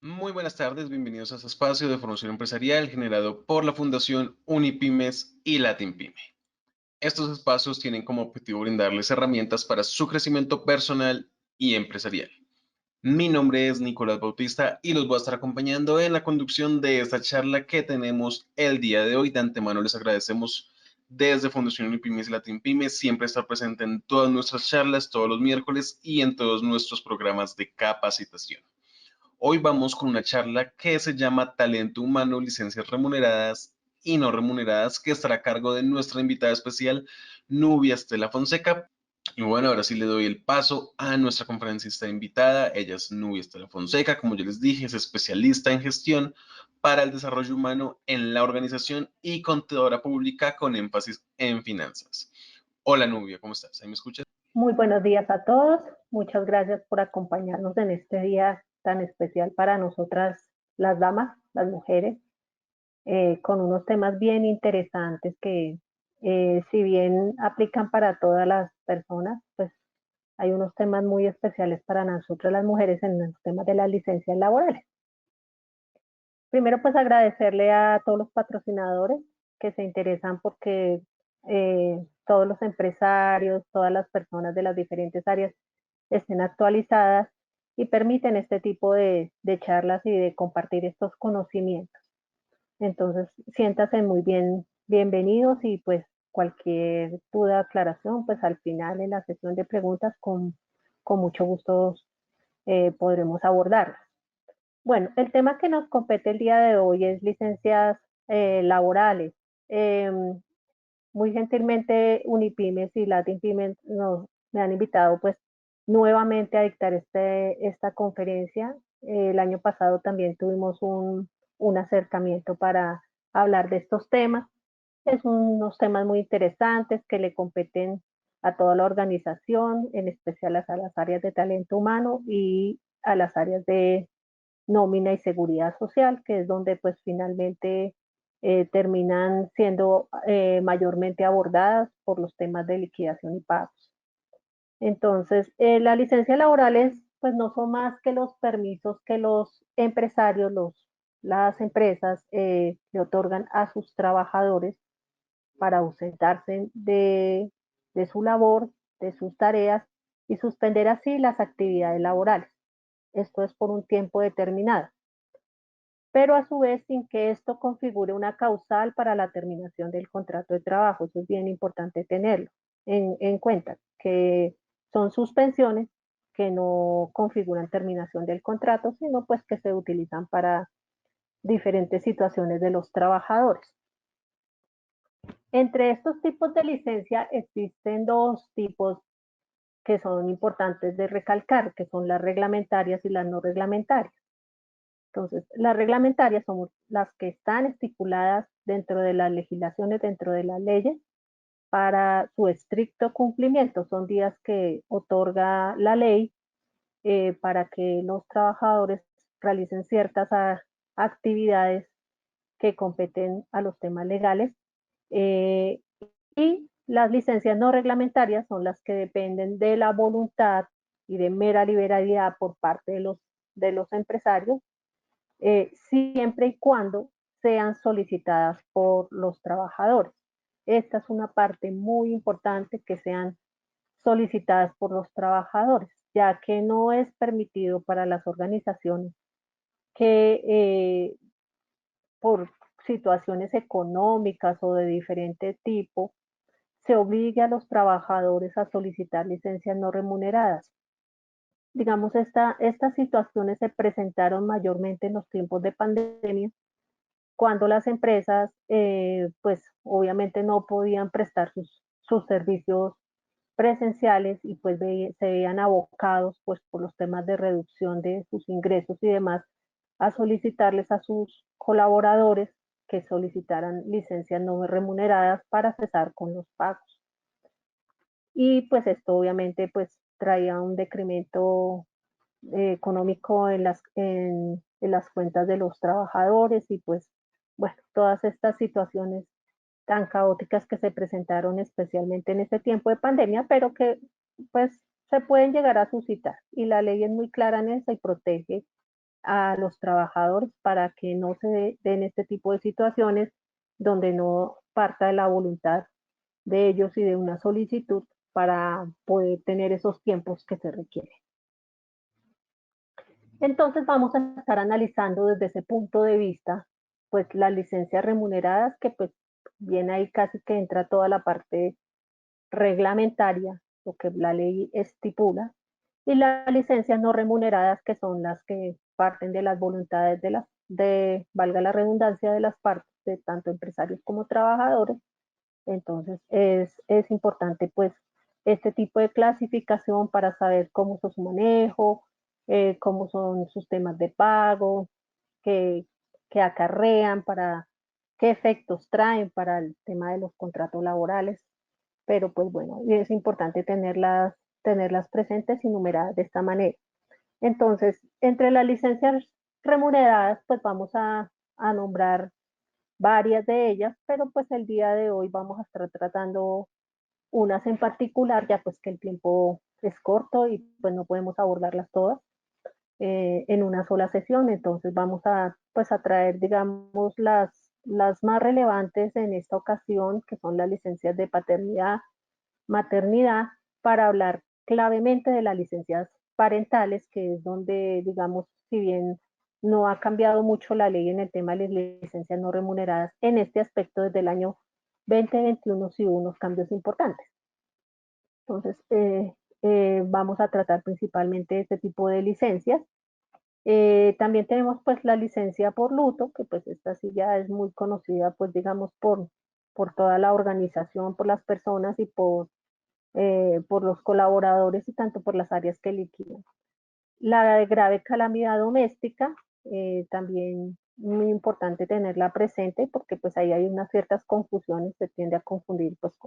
Muy buenas tardes, bienvenidos a este espacio de formación empresarial generado por la Fundación Unipymes y LatinPyme. Estos espacios tienen como objetivo brindarles herramientas para su crecimiento personal y empresarial. Mi nombre es Nicolás Bautista y los voy a estar acompañando en la conducción de esta charla que tenemos el día de hoy. De antemano les agradecemos desde Fundación Unipymes y LatinPyme siempre estar presente en todas nuestras charlas, todos los miércoles y en todos nuestros programas de capacitación. Hoy vamos con una charla que se llama Talento Humano, licencias remuneradas y no remuneradas, que estará a cargo de nuestra invitada especial, Nubia Estela Fonseca. Y bueno, ahora sí le doy el paso a nuestra conferencista invitada. Ella es Nubia Estela Fonseca, como yo les dije, es especialista en gestión para el desarrollo humano en la organización y contadora pública con énfasis en finanzas. Hola Nubia, ¿cómo estás? ¿Ahí me escuchas? Muy buenos días a todos. Muchas gracias por acompañarnos en este día tan especial para nosotras, las damas, las mujeres, con unos temas bien interesantes que, si bien aplican para todas las personas, pues hay unos temas muy especiales para nosotras las mujeres en los temas de las licencias laborales. Primero, pues agradecerle a todos los patrocinadores que se interesan porque todos los empresarios, todas las personas de las diferentes áreas estén actualizadas y permiten este tipo de charlas y de compartir estos conocimientos. Entonces, siéntase muy bien, bienvenidos y pues cualquier duda, aclaración, pues al final en la sesión de preguntas con mucho gusto podremos abordarlas. Bueno, el tema que nos compete el día de hoy es licencias laborales. Eh, Muy gentilmente Unipymes y LatinPymes me han invitado pues nuevamente a dictar esta conferencia. El año pasado también tuvimos un acercamiento para hablar de estos temas. Es unos temas muy interesantes que le competen a toda la organización, en especial a las áreas de talento humano y a las áreas de nómina y seguridad social, que es donde pues finalmente terminan siendo mayormente abordadas por los temas de liquidación y pagos. Entonces, las licencias laborales pues no son más que los permisos que los empresarios, las empresas le otorgan a sus trabajadores para ausentarse de su labor, de sus tareas y suspender así las actividades laborales. Esto es por un tiempo determinado, pero a su vez sin que esto configure una causal para la terminación del contrato de trabajo. Eso es bien importante tenerlo en cuenta, que son suspensiones que no configuran terminación del contrato, sino pues que se utilizan para diferentes situaciones de los trabajadores. Entre estos tipos de licencia existen dos tipos que son importantes de recalcar, que son las reglamentarias y las no reglamentarias. Entonces, las reglamentarias son las que están estipuladas dentro de las legislaciones, dentro de las leyes, para su estricto cumplimiento. Son días que otorga la ley para que los trabajadores realicen ciertas actividades que competen a los temas legales. Eh, y las licencias no reglamentarias son las que dependen de la voluntad y de mera liberalidad por parte de los empresarios, siempre y cuando sean solicitadas por los trabajadores. Esta es una parte muy importante, que sean solicitadas por los trabajadores, ya que no es permitido para las organizaciones que por situaciones económicas o de diferente tipo se obligue a los trabajadores a solicitar licencias no remuneradas. Digamos, estas situaciones se presentaron mayormente en los tiempos de pandemia, cuando las empresas, pues obviamente no podían prestar sus servicios presenciales y pues se veían abocados pues por los temas de reducción de sus ingresos y demás a solicitarles a sus colaboradores que solicitaran licencias no remuneradas para cesar con los pagos. Y pues esto obviamente pues traía un decremento económico en las cuentas de los trabajadores y pues bueno, todas estas situaciones tan caóticas que se presentaron especialmente en este tiempo de pandemia, pero que pues se pueden llegar a suscitar y la ley es muy clara en eso y protege a los trabajadores para que no se den este tipo de situaciones donde no parta de la voluntad de ellos y de una solicitud para poder tener esos tiempos que se requieren. Entonces vamos a estar analizando desde ese punto de vista, pues las licencias remuneradas, que pues viene ahí casi que entra toda la parte reglamentaria, lo que la ley estipula, y las licencias no remuneradas, que son las que parten de las voluntades valga la redundancia, de las partes, de tanto empresarios como trabajadores. Entonces es importante pues este tipo de clasificación para saber cómo es su manejo, cómo son sus temas de pago, qué, qué acarrean, qué efectos traen para el tema de los contratos laborales. Pero pues bueno, es importante tenerlas presentes y numeradas de esta manera. Entonces, entre las licencias remuneradas, pues vamos a nombrar varias de ellas, pero pues el día de hoy vamos a estar tratando unas en particular, ya pues que el tiempo es corto y pues no podemos abordarlas todas en una sola sesión, entonces vamos a pues a traer digamos las más relevantes en esta ocasión, que son las licencias de paternidad, maternidad, para hablar clavemente de las licencias parentales, que es donde, digamos, si bien no ha cambiado mucho la ley en el tema de las licencias no remuneradas, en este aspecto desde el año 2021 sí hubo unos cambios importantes. Entonces, vamos a tratar principalmente este tipo de licencias. También tenemos pues la licencia por luto, que pues esta sí ya es muy conocida pues digamos por toda la organización, por las personas y por los colaboradores y tanto por las áreas que liquidan. La de grave calamidad doméstica, también muy importante tenerla presente porque pues ahí hay unas ciertas confusiones, se tiende a confundir pues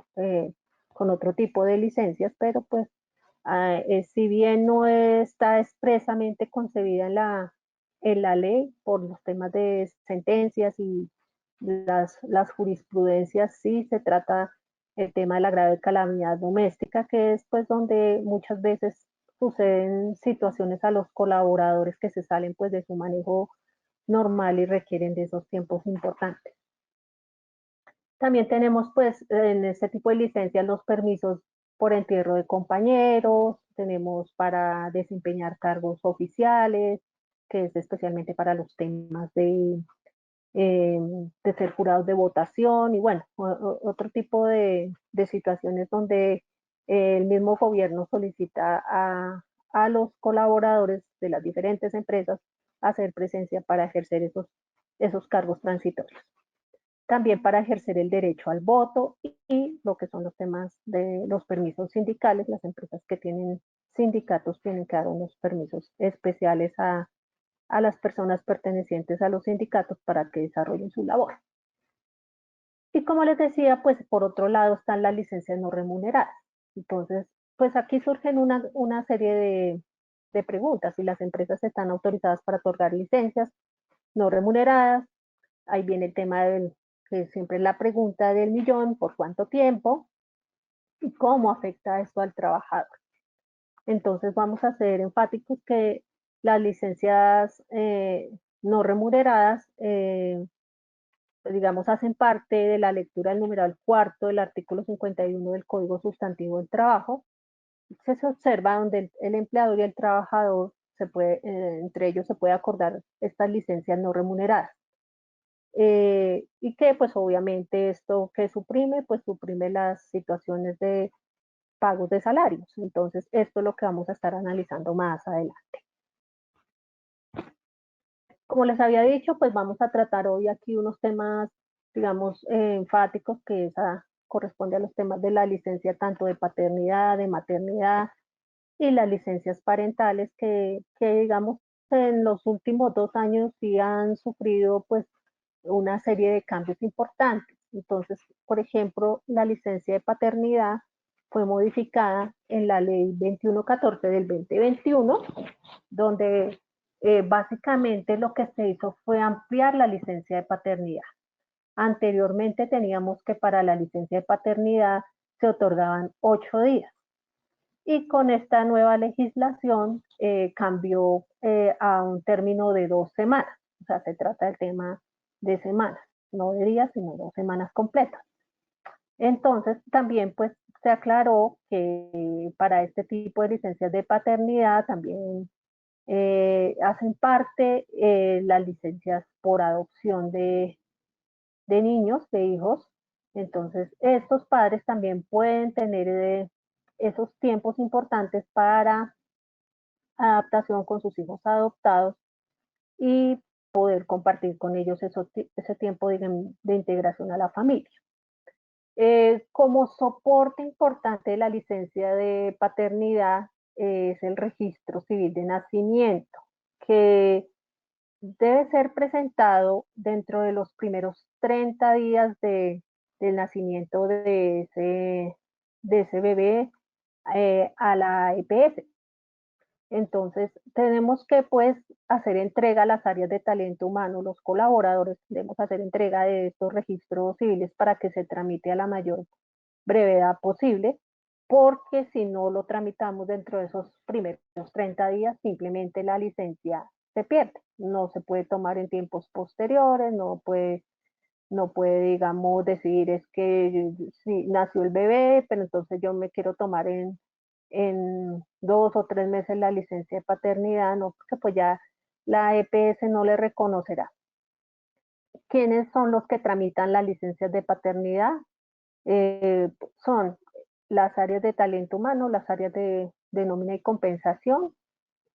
con otro tipo de licencias, pero pues si bien no está expresamente concebida en la ley por los temas de sentencias y las jurisprudencias, sí se trata el tema de la grave calamidad doméstica, que es pues donde muchas veces suceden situaciones a los colaboradores que se salen pues de su manejo normal y requieren de esos tiempos importantes. También tenemos pues en este tipo de licencias los permisos por entierro de compañeros, tenemos para desempeñar cargos oficiales, que es especialmente para los temas de ser jurados de votación y bueno, otro tipo de situaciones donde el mismo gobierno solicita a los colaboradores de las diferentes empresas hacer presencia para ejercer esos cargos transitorios. También para ejercer el derecho al voto y lo que son los temas de los permisos sindicales, las empresas que tienen sindicatos tienen que dar unos permisos especiales a las personas pertenecientes a los sindicatos para que desarrollen su labor. Y como les decía, pues por otro lado están las licencias no remuneradas. Entonces, pues aquí surgen una serie de preguntas. Si las empresas están autorizadas para otorgar licencias no remuneradas, ahí viene el tema que siempre es la pregunta del millón, ¿por cuánto tiempo? ¿Y cómo afecta esto al trabajador? Entonces vamos a ser enfáticos que las licencias no remuneradas, digamos, hacen parte de la lectura del numeral cuarto del artículo 51 del Código Sustantivo del Trabajo. Se observa donde el empleador y el trabajador entre ellos se puede acordar estas licencias no remuneradas. Y que pues obviamente esto que suprime, pues suprime las situaciones de pagos de salarios. Entonces esto es lo que vamos a estar analizando más adelante. Como les había dicho, pues vamos a tratar hoy aquí unos temas, digamos, enfáticos, que corresponde a los temas de la licencia tanto de paternidad, de maternidad y las licencias parentales que digamos en los últimos 2 años sí han sufrido pues una serie de cambios importantes. Entonces, por ejemplo, la licencia de paternidad fue modificada en la ley 2114 del 2021, donde básicamente lo que se hizo fue ampliar la licencia de paternidad. Anteriormente teníamos que para la licencia de paternidad se otorgaban 8 días y con esta nueva legislación cambió a un término de 2 semanas. O sea, se trata del tema de semanas, no de días, sino 2 semanas completas. Entonces, también pues se aclaró que para este tipo de licencias de paternidad también hacen parte las licencias por adopción de niños, de hijos. Entonces, estos padres también pueden tener esos tiempos importantes para adaptación con sus hijos adoptados y poder compartir con ellos ese tiempo de integración a la familia. Como soporte importante de la licencia de paternidad es el registro civil de nacimiento, que debe ser presentado dentro de los primeros 30 días del nacimiento de ese bebé a la EPS. Entonces, tenemos que pues hacer entrega a las áreas de talento humano, los colaboradores, debemos hacer entrega de estos registros civiles para que se tramite a la mayor brevedad posible, porque si no lo tramitamos dentro de esos primeros 30 días, simplemente la licencia se pierde. No se puede tomar en tiempos posteriores, no puede, digamos, decidir es que si nació el bebé, pero entonces yo me quiero tomar en 2 o 3 meses la licencia de paternidad, no, porque pues ya la EPS no le reconocerá. ¿Quiénes son los que tramitan las licencias de paternidad? Son las áreas de talento humano, las áreas de nómina y compensación,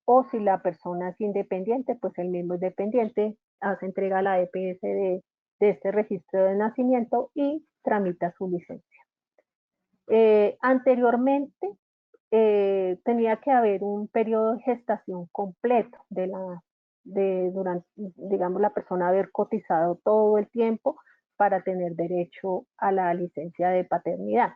o si la persona es independiente, pues el mismo es dependiente, hace entrega a la EPS de este registro de nacimiento y tramita su licencia. Anteriormente tenía que haber un periodo de gestación completo durante, digamos, la persona haber cotizado todo el tiempo para tener derecho a la licencia de paternidad.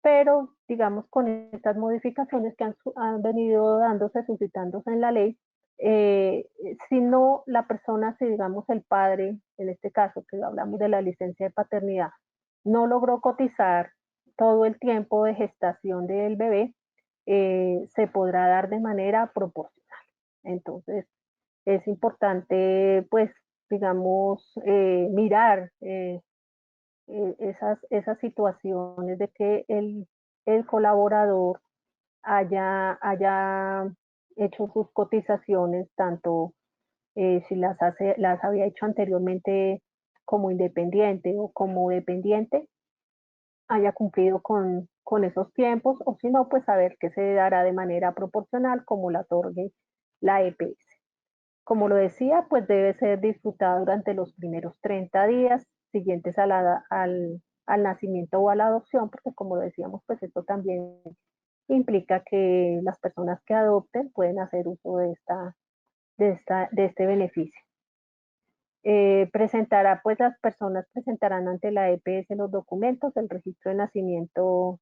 Pero, digamos, con estas modificaciones que han venido dándose, suscitándose en la ley, si no la persona, si digamos el padre, en este caso que hablamos de la licencia de paternidad, no logró cotizar todo el tiempo de gestación del bebé, se podrá dar de manera proporcional. Entonces, es importante, pues, digamos, mirar esas situaciones de que el colaborador haya hecho sus cotizaciones, tanto si las había hecho anteriormente como independiente o como dependiente, haya cumplido con esos tiempos, o si no, pues saber que se dará de manera proporcional como la otorgue la EPS. Como lo decía, pues debe ser disfrutada durante los primeros 30 días siguientes al nacimiento o a la adopción, porque como decíamos, pues esto también implica que las personas que adopten pueden hacer uso de este beneficio. Pues las personas presentarán ante la EPS los documentos, el registro de nacimiento,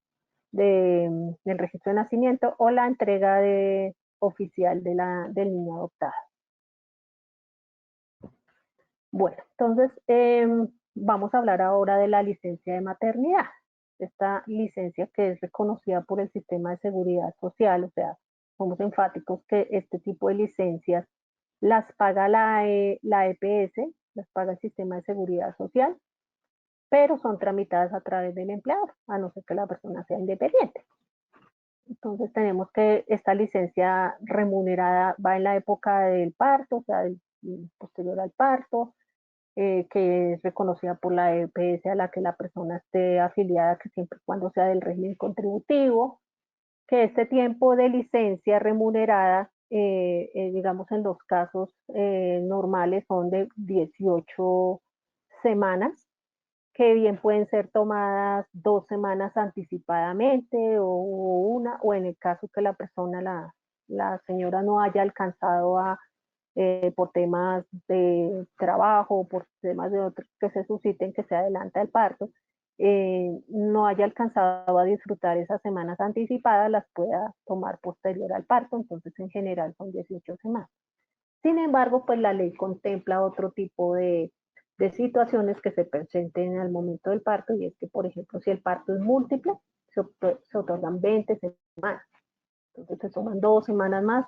del registro de nacimiento o la entrega oficial del niño adoptado. Bueno, entonces vamos a hablar ahora de la licencia de maternidad. Esta licencia que es reconocida por el sistema de seguridad social, o sea, somos enfáticos que este tipo de licencias las paga la EPS, las paga el sistema de seguridad social, pero son tramitadas a través del empleador, a no ser que la persona sea independiente. Entonces tenemos que esta licencia remunerada va en la época del parto, o sea, posterior al parto, que es reconocida por la EPS a la que la persona esté afiliada, que siempre y cuando sea del régimen contributivo, que este tiempo de licencia remunerada, digamos en los casos normales, son de 18 semanas, que bien pueden ser tomadas 2 semanas anticipadamente o en el caso que la persona, la señora no haya alcanzado por temas de trabajo, por temas de otros que se susciten, que se adelanta el parto, no haya alcanzado a disfrutar esas semanas anticipadas, las pueda tomar posterior al parto, entonces en general son 18 semanas. Sin embargo, pues la ley contempla otro tipo de situaciones que se presenten al momento del parto, y es que, por ejemplo, si el parto es múltiple, se otorgan 20 semanas. Entonces se toman 2 semanas más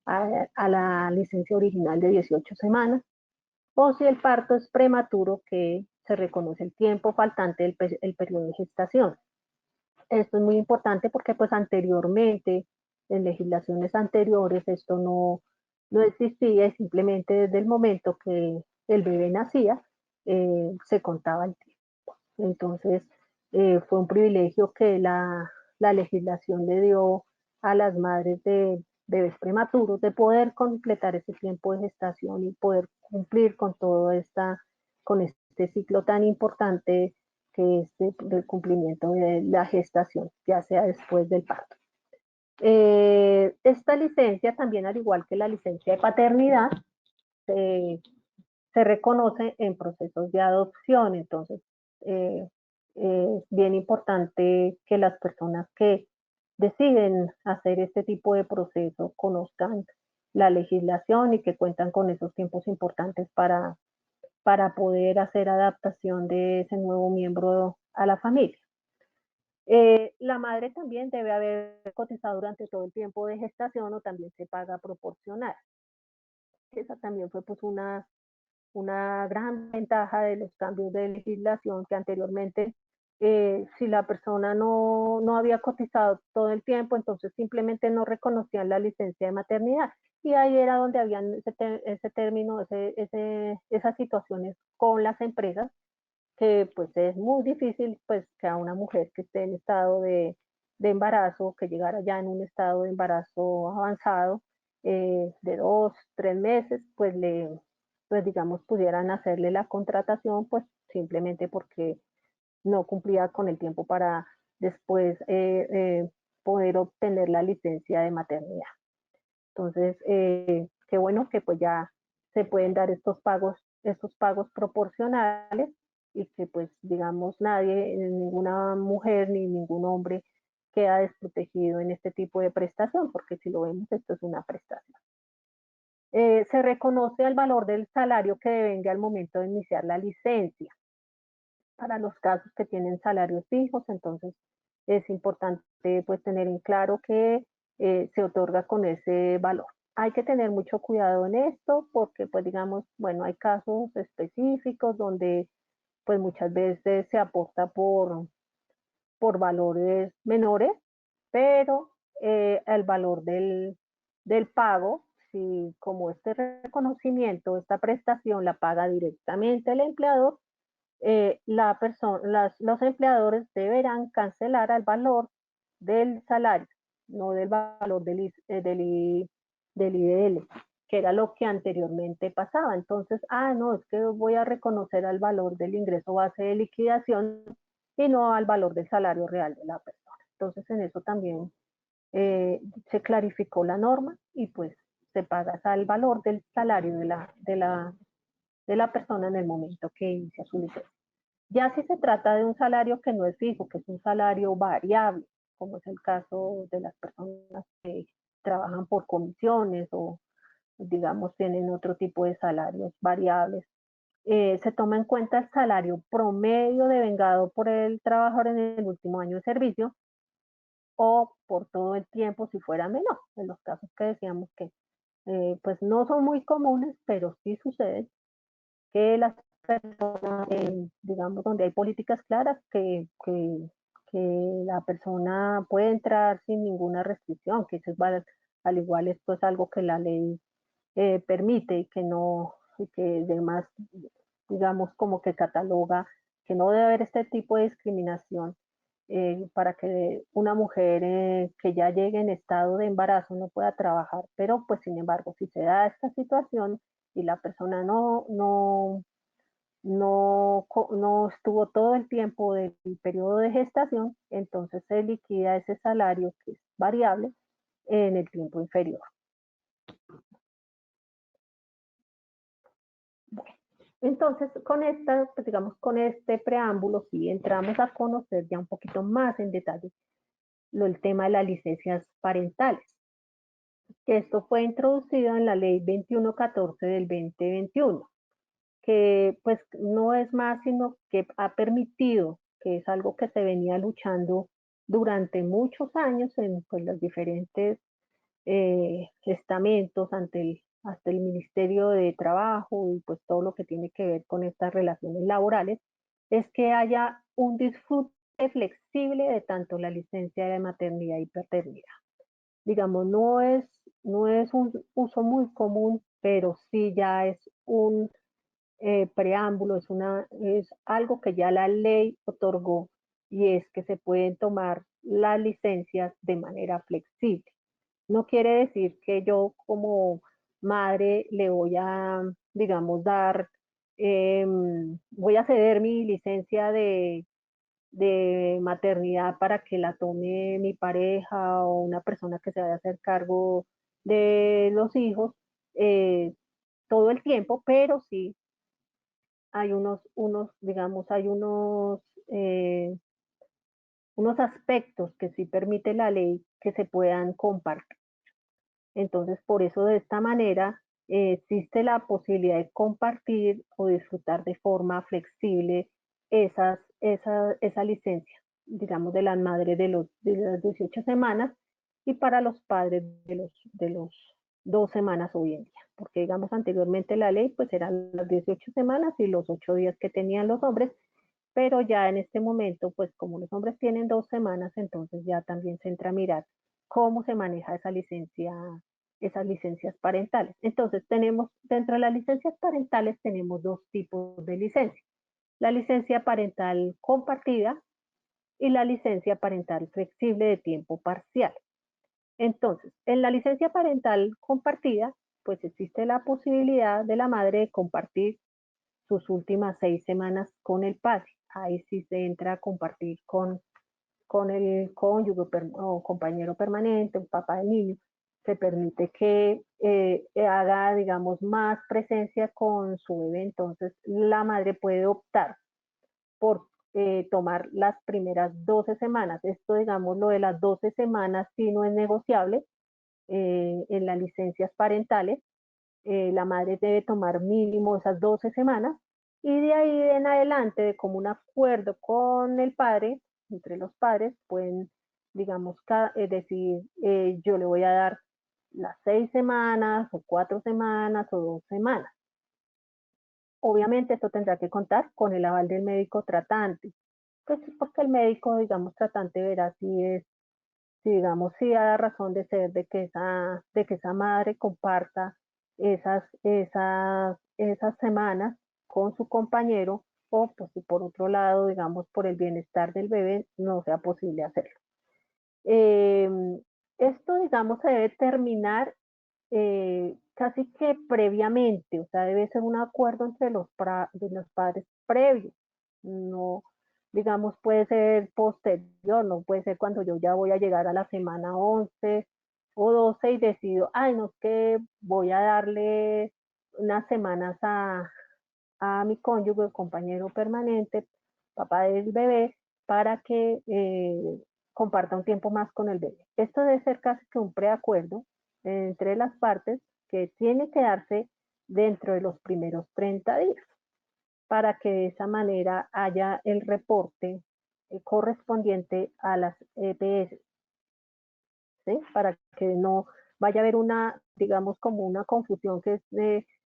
a la licencia original de 18 semanas, o si el parto es prematuro, que se reconoce el tiempo faltante del periodo de gestación. Esto es muy importante porque pues anteriormente, en legislaciones anteriores, esto no existía y simplemente desde el momento que el bebé nacía, se contaba el tiempo. Entonces, fue un privilegio que la legislación le dio a las madres de bebés prematuros de poder completar ese tiempo de gestación y poder cumplir con con este ciclo tan importante que es del cumplimiento de la gestación, ya sea después del parto. Esta licencia también, al igual que la licencia de paternidad, se, se reconoce en procesos de adopción. Entonces, eh, es bien importante que las personas que deciden hacer este tipo de proceso conozcan la legislación y que cuentan con esos tiempos importantes para poder hacer adaptación de ese nuevo miembro a la familia. La madre también debe haber cotizado durante todo el tiempo de gestación o también se paga proporcional. Esa también fue pues una gran ventaja de los cambios de legislación que anteriormente, si la persona no había cotizado todo el tiempo, entonces simplemente no reconocían la licencia de maternidad. Y ahí era donde habían ese término, esas situaciones con las empresas, que pues es muy difícil pues que a una mujer que esté en estado de embarazo, que llegara ya en un estado de embarazo avanzado, de 2, 3 meses, pues digamos, pudieran hacerle la contratación, pues simplemente porque no cumplía con el tiempo para después poder obtener la licencia de maternidad. Entonces, qué bueno que pues ya se pueden dar estos pagos proporcionales y que pues digamos nadie, ninguna mujer ni ningún hombre queda desprotegido en este tipo de prestación, porque si lo vemos, esto es una prestación. Se reconoce el valor del salario que devenga al momento de iniciar la licencia. Para los casos que tienen salarios fijos, entonces es importante pues tener en claro que se otorga con ese valor. Hay que tener mucho cuidado en esto porque pues digamos, bueno, hay casos específicos donde pues muchas veces se aporta por valores menores, pero el valor del pago, si como este reconocimiento, esta prestación la paga directamente el empleador, los empleadores deberán cancelar al valor del salario, no del valor del IDL, que era lo que anteriormente pasaba. Entonces, no, es que voy a reconocer al valor del ingreso base de liquidación y no al valor del salario real de la persona. Entonces, en eso también se clarificó la norma y pues se paga al valor del salario de la persona en el momento que inicia su licencia. Ya si se trata de un salario que no es fijo, que es un salario variable, como es el caso de las personas que trabajan por comisiones o, digamos, tienen otro tipo de salarios variables, se toma en cuenta el salario promedio devengado por el trabajador en el último año de servicio o por todo el tiempo si fuera menor. En los casos que decíamos que pues no son muy comunes, pero sí suceden que las personas, digamos, donde hay políticas claras, que la persona puede entrar sin ninguna restricción, que eso es, al igual esto es algo que la ley permite y que no, y que además, digamos, como que cataloga que no debe haber este tipo de discriminación para que una mujer que ya llegue en estado de embarazo no pueda trabajar, pero pues sin embargo, si se da esta situación y la persona no estuvo todo el tiempo del periodo de gestación, entonces se liquida ese salario que es variable en el tiempo inferior. Bueno, entonces pues, digamos, con este preámbulo sí entramos a conocer ya un poquito más en detalle el tema de las licencias parentales, que esto fue introducido en la ley 2114 del 2021, que pues no es más sino que ha permitido, que es algo que se venía luchando durante muchos años en pues, las diferentes estamentos hasta el Ministerio de Trabajo y pues todo lo que tiene que ver con estas relaciones laborales, es que haya un disfrute flexible de tanto la licencia de maternidad y paternidad. Digamos, no es un uso muy común, pero sí ya es un preámbulo, es algo que ya la ley otorgó y es que se pueden tomar las licencias de manera flexible. No quiere decir que yo como madre le voy a, digamos, voy a ceder mi licencia de maternidad para que la tome mi pareja o una persona que se vaya a hacer cargo de los hijos eh, todo el tiempo, pero sí hay digamos, hay unos aspectos que sí permite la ley que se puedan compartir. Entonces, por eso de esta manera existe la posibilidad de compartir o disfrutar de forma flexible esa licencia, digamos, de las madres de las 18 semanas y para los padres de los 2 semanas hoy en día. Porque, digamos, anteriormente la ley pues eran las 18 semanas y los 8 días que tenían los hombres, pero ya en este momento, pues como los hombres tienen 2 semanas, entonces ya también se entra a mirar cómo se maneja esa licencia, esas licencias parentales. Entonces tenemos, dentro de las licencias parentales tenemos dos tipos de licencia. La licencia parental compartida y la licencia parental flexible de tiempo parcial. Entonces, en la licencia parental compartida, pues existe la posibilidad de la madre de compartir sus últimas 6 semanas con el padre. Ahí sí se entra a compartir con el cónyuge o compañero permanente, un papá del niño. Se permite que haga, digamos, más presencia con su bebé. Entonces, la madre puede optar por tomar las primeras 12 semanas. Esto, digamos, lo de las 12 semanas sí no es negociable en las licencias parentales. La madre debe tomar mínimo esas 12 semanas y de ahí en adelante, de común acuerdo con el padre, entre los padres, pueden, digamos, decir, yo le voy a dar las 6 semanas o 4 semanas o 2 semanas. Obviamente esto tendrá que contar con el aval del médico tratante, pues porque el médico, digamos, tratante verá si digamos, si da razón de ser de que esa madre comparta esas semanas con su compañero, o pues si por otro lado, digamos, por el bienestar del bebé, no sea posible hacerlo. Eh, Esto, digamos, se debe terminar casi que previamente, o sea, debe ser un acuerdo entre de los padres previo, no, digamos, puede ser posterior, no puede ser cuando yo ya voy a llegar a la semana 11 o 12 y decido, ay, no, es que voy a darle unas semanas a mi cónyuge, compañero permanente, papá del bebé, para que comparta un tiempo más con el bebé. Esto debe ser casi que un preacuerdo entre las partes que tiene que darse dentro de los primeros 30 días para que de esa manera haya el reporte correspondiente a las EPS, ¿sí? Para que no vaya a haber una, digamos, como una confusión que es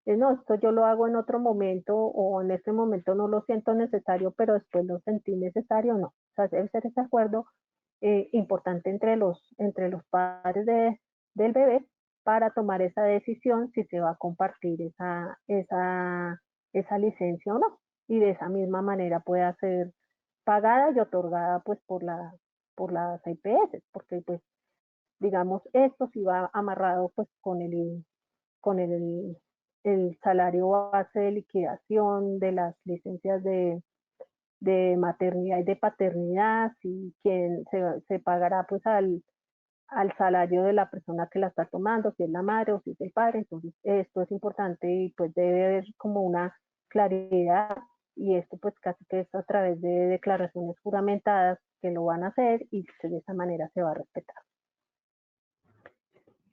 no, esto yo lo hago en otro momento o en este momento no lo siento necesario, pero después lo sentí necesario, no. O sea, debe ser ese acuerdo importante entre los padres del bebé para tomar esa decisión si se va a compartir esa licencia o no. Y de esa misma manera pueda ser pagada y otorgada pues por las IPS, porque pues digamos esto sí va amarrado pues con el salario base de liquidación de las licencias de maternidad y de paternidad, y quien se pagará pues al salario de la persona que la está tomando, si es la madre o si es el padre. Entonces esto es importante y pues debe haber como una claridad, y esto pues casi que es a través de declaraciones juramentadas que lo van a hacer y de esa manera se va a respetar.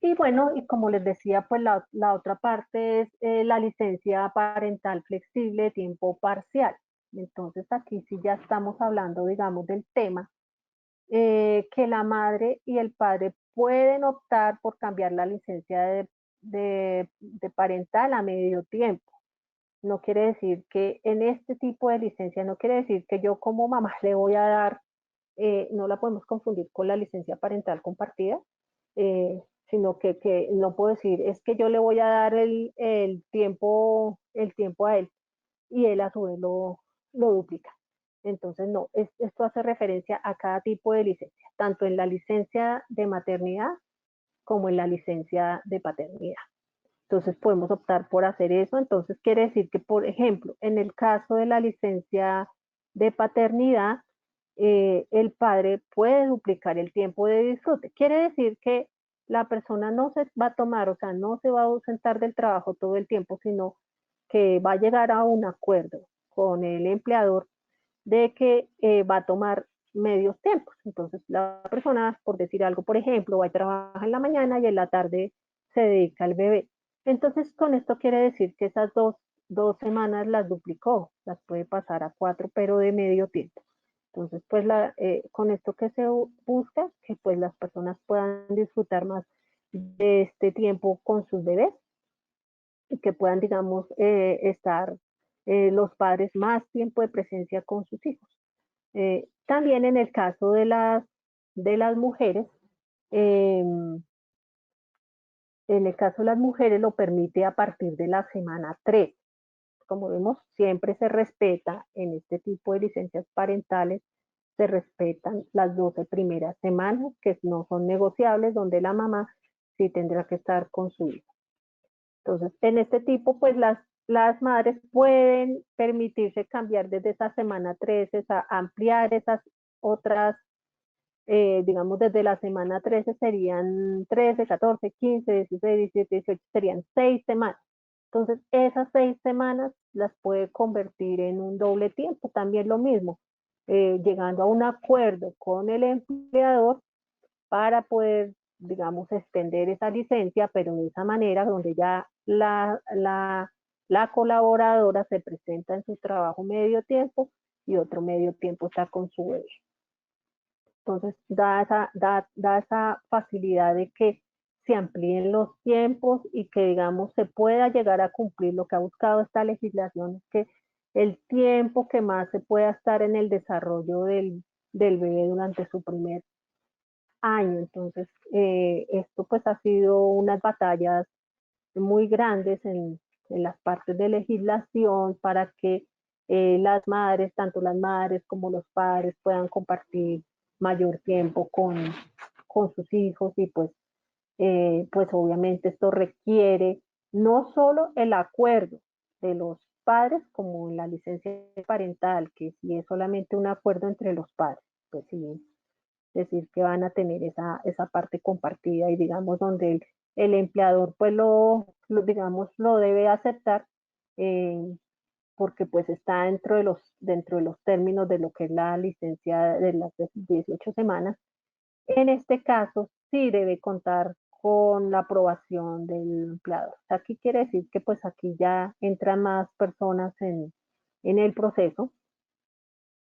Y bueno, y como les decía, pues la otra parte es la licencia parental flexible de tiempo parcial. Entonces aquí sí ya estamos hablando, digamos, del tema que la madre y el padre pueden optar por cambiar la licencia de parental a medio tiempo. No quiere decir que en este tipo de licencia, no quiere decir que yo como mamá le voy a dar, no la podemos confundir con la licencia parental compartida, sino que no puedo decir, es que yo le voy a dar el tiempo a él y él a su vez lo duplica. Entonces, no, esto hace referencia a cada tipo de licencia, tanto en la licencia de maternidad como en la licencia de paternidad. Entonces, podemos optar por hacer eso. Entonces, quiere decir que, por ejemplo, en el caso de la licencia de paternidad, el padre puede duplicar el tiempo de disfrute. Quiere decir que la persona no se va a tomar, o sea, no se va a ausentar del trabajo todo el tiempo, sino que va a llegar a un acuerdo con el empleador de que va a tomar medios tiempos. Entonces, la persona, por decir algo, por ejemplo, va a trabajar en la mañana y en la tarde se dedica al bebé. Entonces, con esto quiere decir que esas dos semanas las duplicó, las puede pasar a 4, pero de medio tiempo. Entonces, pues con esto que se busca, que pues las personas puedan disfrutar más de este tiempo con sus bebés y que puedan, digamos, estar los padres más tiempo de presencia con sus hijos. También en el caso de las mujeres, eh, en el caso de las mujeres lo permite a partir de la semana 3. Como vemos, siempre se respeta en este tipo de licencias parentales, se respetan las 12 primeras semanas, que no son negociables, donde la mamá sí tendrá que estar con su hijo. Entonces, en este tipo, pues las madres pueden permitirse cambiar desde esa semana 13 a ampliar esas otras, digamos, desde la semana 13 serían 13, 14, 15, 16, 17, 18, serían 6 semanas. Entonces, esas 6 semanas las puede convertir en un doble tiempo, también lo mismo, llegando a un acuerdo con el empleador para poder, digamos, extender esa licencia, pero de esa manera donde ya la colaboradora se presenta en su trabajo medio tiempo y otro medio tiempo está con su bebé. Entonces, da esa facilidad de que se amplíen los tiempos y que, digamos, se pueda llegar a cumplir lo que ha buscado esta legislación, es que el tiempo que más se pueda estar en el desarrollo del bebé durante su primer año. Entonces, esto pues ha sido unas batallas muy grandes en las partes de legislación para que las madres, tanto las madres como los padres, puedan compartir mayor tiempo con sus hijos y pues obviamente esto requiere no solo el acuerdo de los padres como en la licencia parental, que si es solamente un acuerdo entre los padres, pues sí, decir que van a tener esa parte compartida y digamos donde el empleador pues digamos lo debe aceptar, eh, porque pues está dentro de los términos de lo que es la licencia de las 18 semanas. En este caso sí debe contar con la aprobación del empleador. Aquí quiere decir que pues aquí ya entran más personas en el proceso,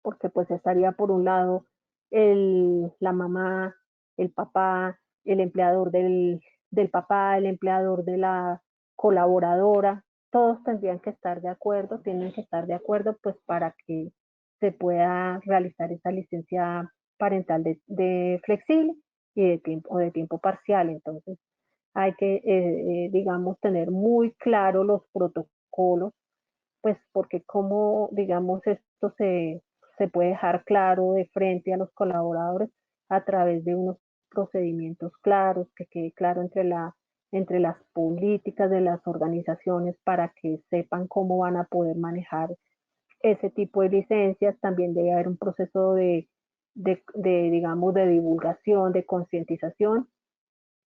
porque pues estaría por un lado la mamá, el papá, el empleador del papá, el empleador de la colaboradora, todos tendrían que estar de acuerdo, tienen que estar de acuerdo pues para que se pueda realizar esa licencia parental de flexible y de tiempo parcial. Entonces hay que, digamos, tener muy claro los protocolos, pues porque como, digamos, esto se puede dejar claro de frente a los colaboradores a través de unos procedimientos claros, que quede claro entre las políticas de las organizaciones para que sepan cómo van a poder manejar ese tipo de licencias. También debe haber un proceso digamos, de divulgación, de concientización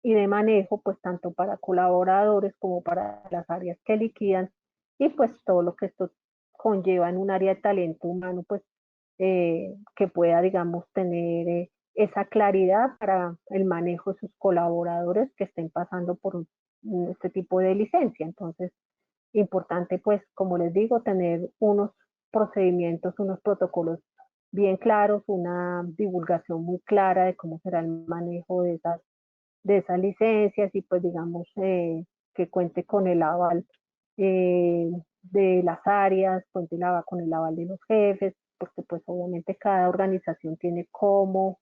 y de manejo, pues tanto para colaboradores como para las áreas que liquidan y pues todo lo que esto conlleva en un área de talento humano, pues que pueda, digamos, tener esa claridad para el manejo de sus colaboradores que estén pasando por este tipo de licencia. Entonces, importante, pues, como les digo, tener unos procedimientos, unos protocolos bien claros, una divulgación muy clara de cómo será el manejo de esas licencias y pues digamos que cuente con el aval de las áreas, cuente con el aval de los jefes, porque pues obviamente cada organización tiene cómo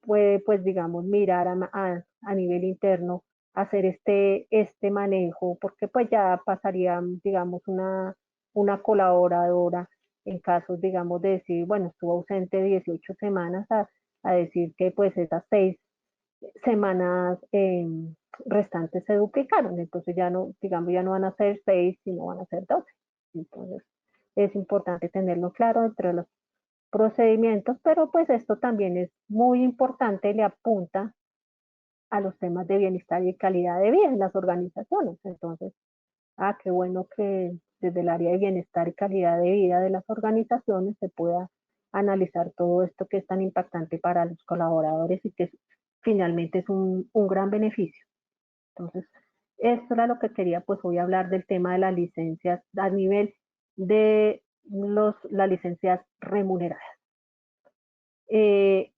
puede, pues digamos, mirar a nivel interno, hacer este manejo, porque pues ya pasaría, digamos, una colaboradora en casos, digamos, de decir, bueno, estuvo ausente 18 semanas a decir que pues esas 6 semanas restantes se duplicaron, entonces ya no, digamos, ya no van a ser 6, sino van a ser 12. Entonces es importante tenerlo claro entre los procedimientos, pero pues esto también es muy importante, le apunta a los temas de bienestar y calidad de vida en las organizaciones. Entonces, qué bueno que desde el área de bienestar y calidad de vida de las organizaciones se pueda analizar todo esto que es tan impactante para los colaboradores y que finalmente es un gran beneficio. Entonces, esto era lo que quería, pues voy a hablar del tema de las licencias a nivel de las licencias remuneradas.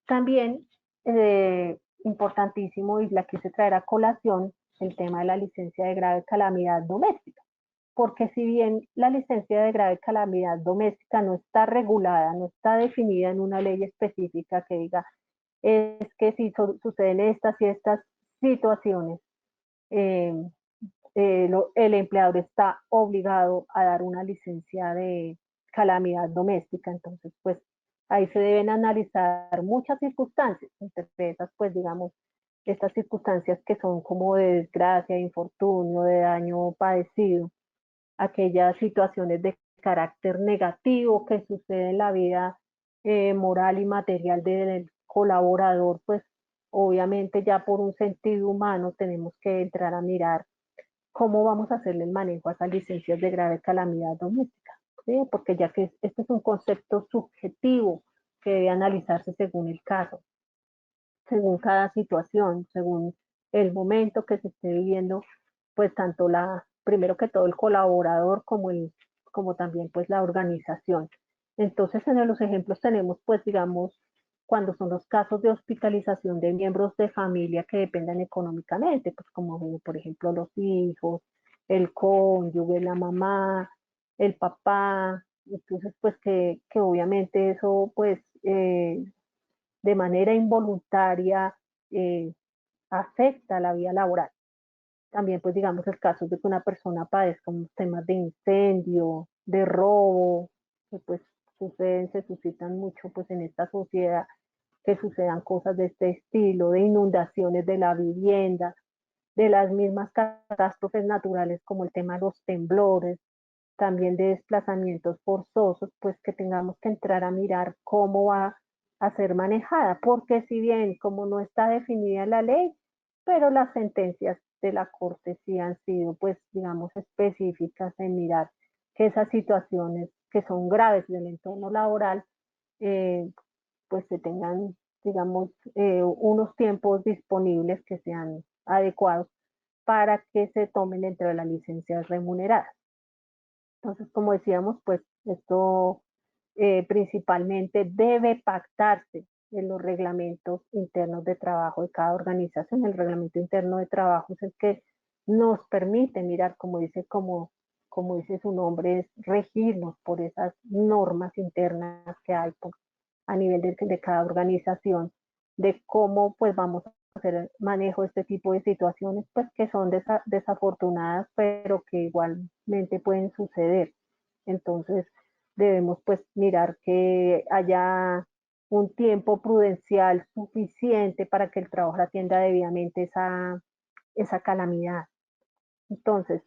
También, importantísimo, y la quise traer a colación, el tema de la licencia de grave calamidad doméstica, porque si bien la licencia de grave calamidad doméstica no está regulada, no está definida en una ley específica que diga, es que si suceden estas y estas situaciones, eh, el empleador está obligado a dar una licencia de calamidad doméstica, entonces pues ahí se deben analizar muchas circunstancias, entre esas pues digamos estas circunstancias que son como de desgracia, infortunio, de daño padecido, aquellas situaciones de carácter negativo que suceden en la vida moral y material del colaborador, pues obviamente ya por un sentido humano tenemos que entrar a mirar cómo vamos a hacerle el manejo a esas licencias de grave calamidad doméstica, ¿sí? Porque ya que este es un concepto subjetivo que debe analizarse según el caso, según cada situación, según el momento que se esté viviendo, pues tanto primero que todo el colaborador como también pues la organización. Entonces en los ejemplos tenemos pues digamos cuando son los casos de hospitalización de miembros de familia que dependan económicamente, pues como por ejemplo los hijos, el cónyuge, la mamá, el papá, entonces pues que obviamente eso pues de manera involuntaria eh, afecta la vida laboral. También, pues digamos, el caso de que una persona padezca unos temas de incendio, de robo, que pues se suscitan mucho pues en esta sociedad, que sucedan cosas de este estilo, de inundaciones de la vivienda, de las mismas catástrofes naturales como el tema de los temblores, también de desplazamientos forzosos, pues que tengamos que entrar a mirar cómo va a ser manejada, porque si bien como no está definida la ley, pero las sentencias de la Corte sí han sido, pues, digamos, específicas en mirar que esas situaciones que son graves del entorno laboral, eh, pues se tengan, digamos, unos tiempos disponibles que sean adecuados para que se tomen dentro de las licencias remuneradas. Entonces, como decíamos, pues esto principalmente debe pactarse en los reglamentos internos de trabajo de cada organización. El reglamento interno de trabajo es el que nos permite mirar, como dice su nombre, es regirnos por esas normas internas que hay a nivel de cada organización, de cómo pues vamos a hacer manejo de este tipo de situaciones, pues que son desafortunadas, pero que igualmente pueden suceder. Entonces, debemos pues mirar que haya un tiempo prudencial suficiente para que el trabajo atienda debidamente esa calamidad. Entonces,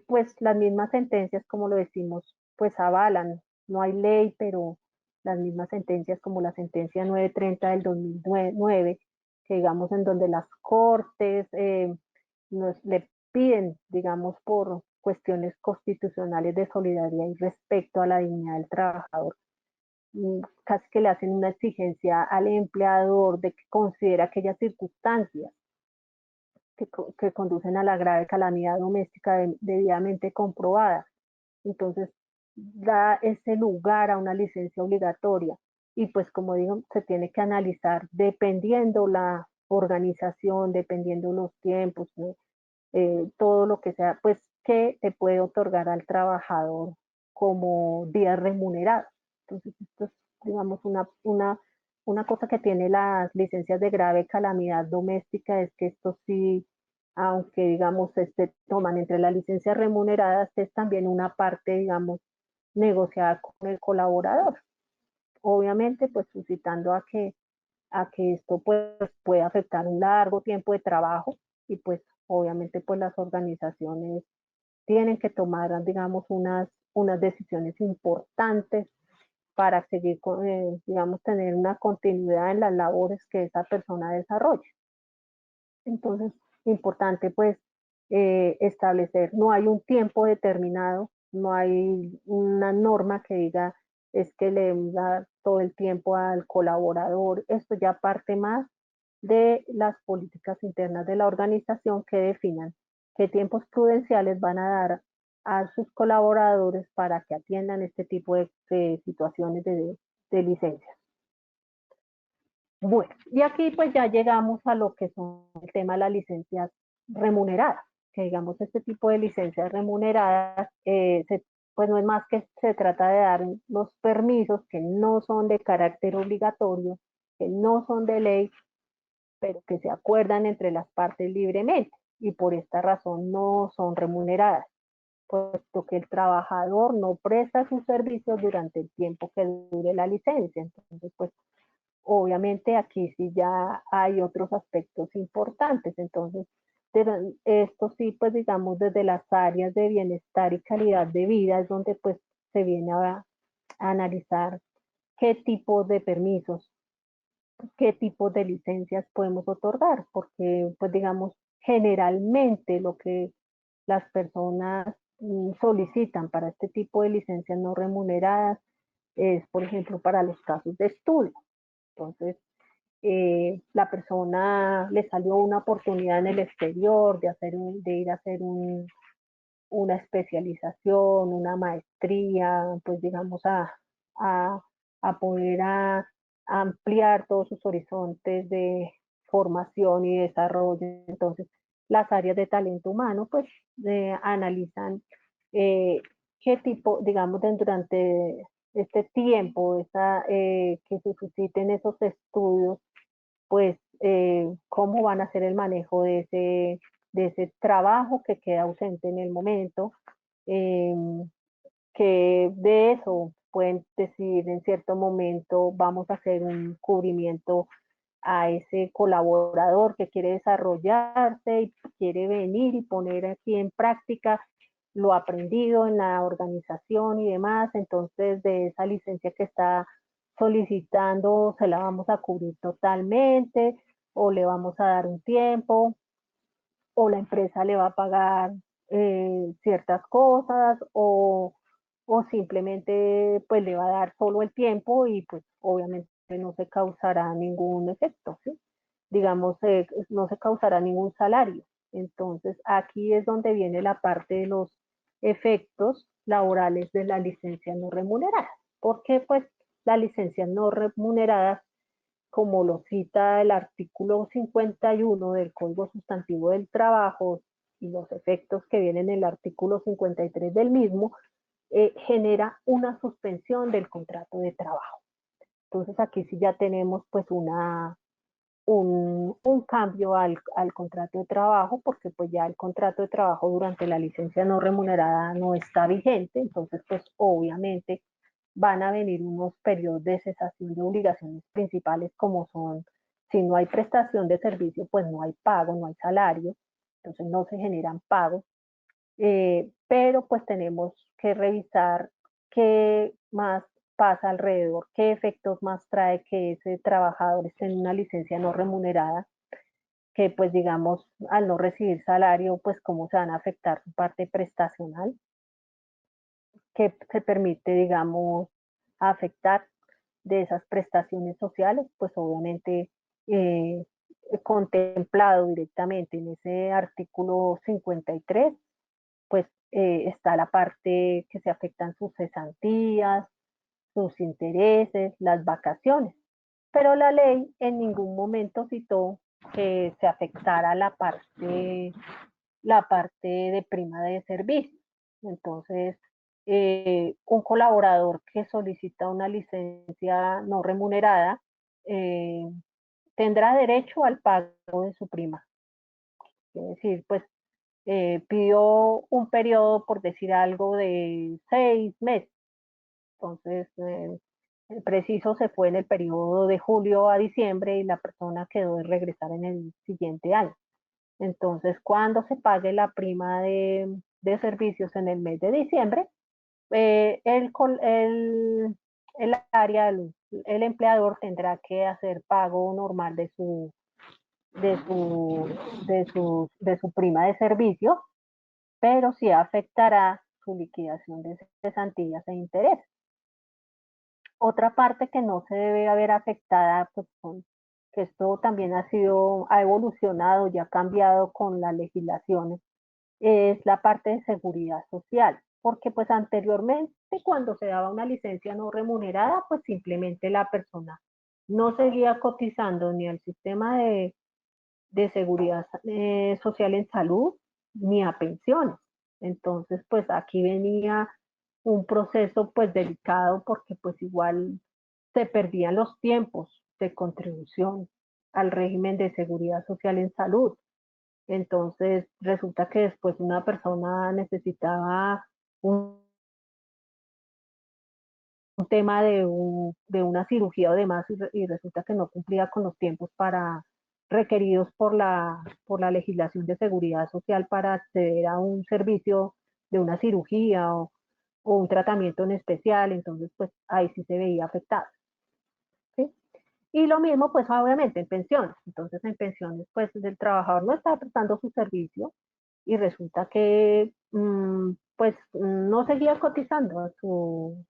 pues las mismas sentencias, como lo decimos, pues avalan, no hay ley, pero las mismas sentencias como la sentencia 930 del 2009, que digamos en donde las cortes le piden, digamos, por cuestiones constitucionales de solidaridad y respeto a la dignidad del trabajador, casi que le hacen una exigencia al empleador de que considera aquellas circunstancias que conducen a la grave calamidad doméstica debidamente comprobada. Entonces, da ese lugar a una licencia obligatoria. Y pues como digo, se tiene que analizar dependiendo la organización, dependiendo los tiempos, ¿no? Todo lo que sea, pues que te puede otorgar al trabajador como días remunerados. Entonces, esto es, digamos, una cosa que tiene las licencias de grave calamidad doméstica, es que esto sí, aunque digamos se toman entre las licencias remuneradas, es también una parte, digamos, negociada con el colaborador. Obviamente, pues suscitando a que esto pues, puede afectar un largo tiempo de trabajo y pues obviamente pues las organizaciones tienen que tomar, digamos, unas decisiones importantes para seguir, digamos, tener una continuidad en las labores que esa persona desarrolla. Entonces, importante pues establecer, no hay un tiempo determinado, no hay una norma que diga es que le da todo el tiempo al colaborador, esto ya parte más de las políticas internas de la organización que definan qué tiempos prudenciales van a dar a sus colaboradores para que atiendan este tipo de situaciones de licencia. Bueno, y aquí pues ya llegamos a lo que son el tema de las licencias remuneradas, que digamos este tipo de licencias remuneradas, pues no es más que se trata de dar los permisos que no son de carácter obligatorio, que no son de ley, pero que se acuerdan entre las partes libremente y por esta razón no son remuneradas, puesto que el trabajador no presta sus servicios durante el tiempo que dure la licencia. Entonces, pues obviamente aquí sí ya hay otros aspectos importantes. Entonces, esto sí, pues digamos, desde las áreas de bienestar y calidad de vida es donde pues se viene a analizar qué tipo de permisos, qué tipo de licencias podemos otorgar, porque pues digamos, generalmente lo que las personas solicitan para este tipo de licencias no remuneradas es, por ejemplo, para los casos de estudio. Entonces, la persona le salió una oportunidad en el exterior de ir a hacer una especialización, una maestría, pues digamos a, a poder ampliar todos sus horizontes de formación y desarrollo. Entonces, las áreas de talento humano pues analizan eh, qué tipo, digamos, durante este tiempo, que se susciten esos estudios, pues cómo van a hacer el manejo de ese trabajo que queda ausente en el momento, eh, que de eso pueden decidir en cierto momento, vamos a hacer un cubrimiento a ese colaborador que quiere desarrollarse y quiere venir y poner aquí en práctica lo aprendido en la organización y demás. Entonces, de esa licencia que está solicitando, se la vamos a cubrir totalmente o le vamos a dar un tiempo o la empresa le va a pagar ciertas cosas o simplemente pues le va a dar solo el tiempo y pues obviamente no se causará ningún efecto, ¿sí? Digamos, no se causará ningún salario. Entonces aquí es donde viene la parte de los efectos laborales de la licencia no remunerada, porque pues las licencias no remuneradas, como lo cita el artículo 51 del Código Sustantivo del Trabajo y los efectos que vienen en el artículo 53 del mismo, genera una suspensión del contrato de trabajo. Entonces aquí sí ya tenemos pues un cambio al contrato de trabajo, porque pues ya el contrato de trabajo durante la licencia no remunerada no está vigente, entonces pues obviamente van a venir unos periodos de cesación de obligaciones principales como son, si no hay prestación de servicio, pues no hay pago, no hay salario, entonces no se generan pagos, pero pues tenemos que revisar qué más pasa alrededor, qué efectos más trae que ese trabajador esté en una licencia no remunerada, que pues digamos al no recibir salario, pues cómo se van a afectar su parte prestacional, que se permite, digamos, afectar de esas prestaciones sociales, pues obviamente eh, contemplado directamente en ese artículo 53, pues está la parte que se afectan sus cesantías, sus intereses, las vacaciones. Pero la ley en ningún momento citó que se afectara la parte de prima de servicio. Entonces, un colaborador que solicita una licencia no remunerada eh, tendrá derecho al pago de su prima. Es decir, pues pidió un periodo, por decir algo, de 6 meses. Entonces, el preciso se fue en el periodo de julio a diciembre y la persona quedó de regresar en el siguiente año. Entonces, cuando se pague la prima de servicios en el mes de diciembre, el área, el empleador tendrá que hacer pago normal de su, de su prima de servicios, pero sí afectará su liquidación de cesantías e intereses. Otra parte que no se debe haber afectada, pues, que esto también ha evolucionado y ha cambiado con las legislaciones, es la parte de seguridad social, porque pues anteriormente cuando se daba una licencia no remunerada, pues simplemente la persona no seguía cotizando ni al sistema de seguridad social en salud ni a pensiones. Entonces, pues aquí venía un proceso pues delicado porque pues igual se perdían los tiempos de contribución al régimen de seguridad social en salud. Entonces resulta que después una persona necesitaba un tema de una cirugía o demás y resulta que no cumplía con los tiempos requeridos por la legislación de seguridad social para acceder a un servicio de una cirugía o un tratamiento en especial, entonces pues ahí sí se veía afectado. ¿Sí? Y lo mismo, pues obviamente en pensiones. Entonces en pensiones, pues el trabajador no está prestando su servicio y resulta que pues no seguía cotizando a su,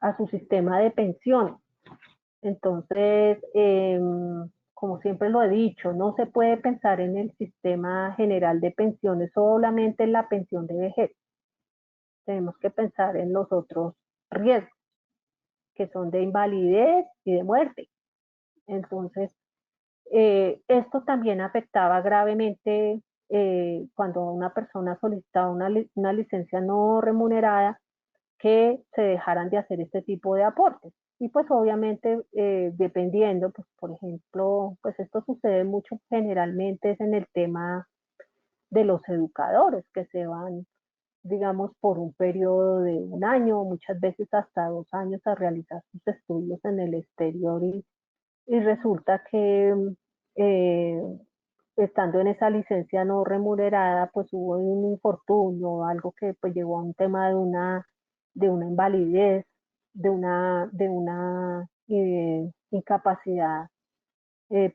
a su sistema de pensiones. Entonces, como siempre lo he dicho, no se puede pensar en el sistema general de pensiones solamente en la pensión de vejez. Tenemos que pensar en los otros riesgos, que son de invalidez y de muerte. Entonces, esto también afectaba gravemente cuando una persona solicitaba una licencia no remunerada, que se dejaran de hacer este tipo de aportes. Y pues obviamente dependiendo, pues por ejemplo, pues esto sucede mucho generalmente es en el tema de los educadores que se van, digamos, por un periodo de un año, muchas veces hasta 2 años a realizar sus estudios en el exterior y resulta que eh, estando en esa licencia no remunerada, pues hubo un infortunio, algo que pues llevó a un tema de una invalidez, de una incapacidad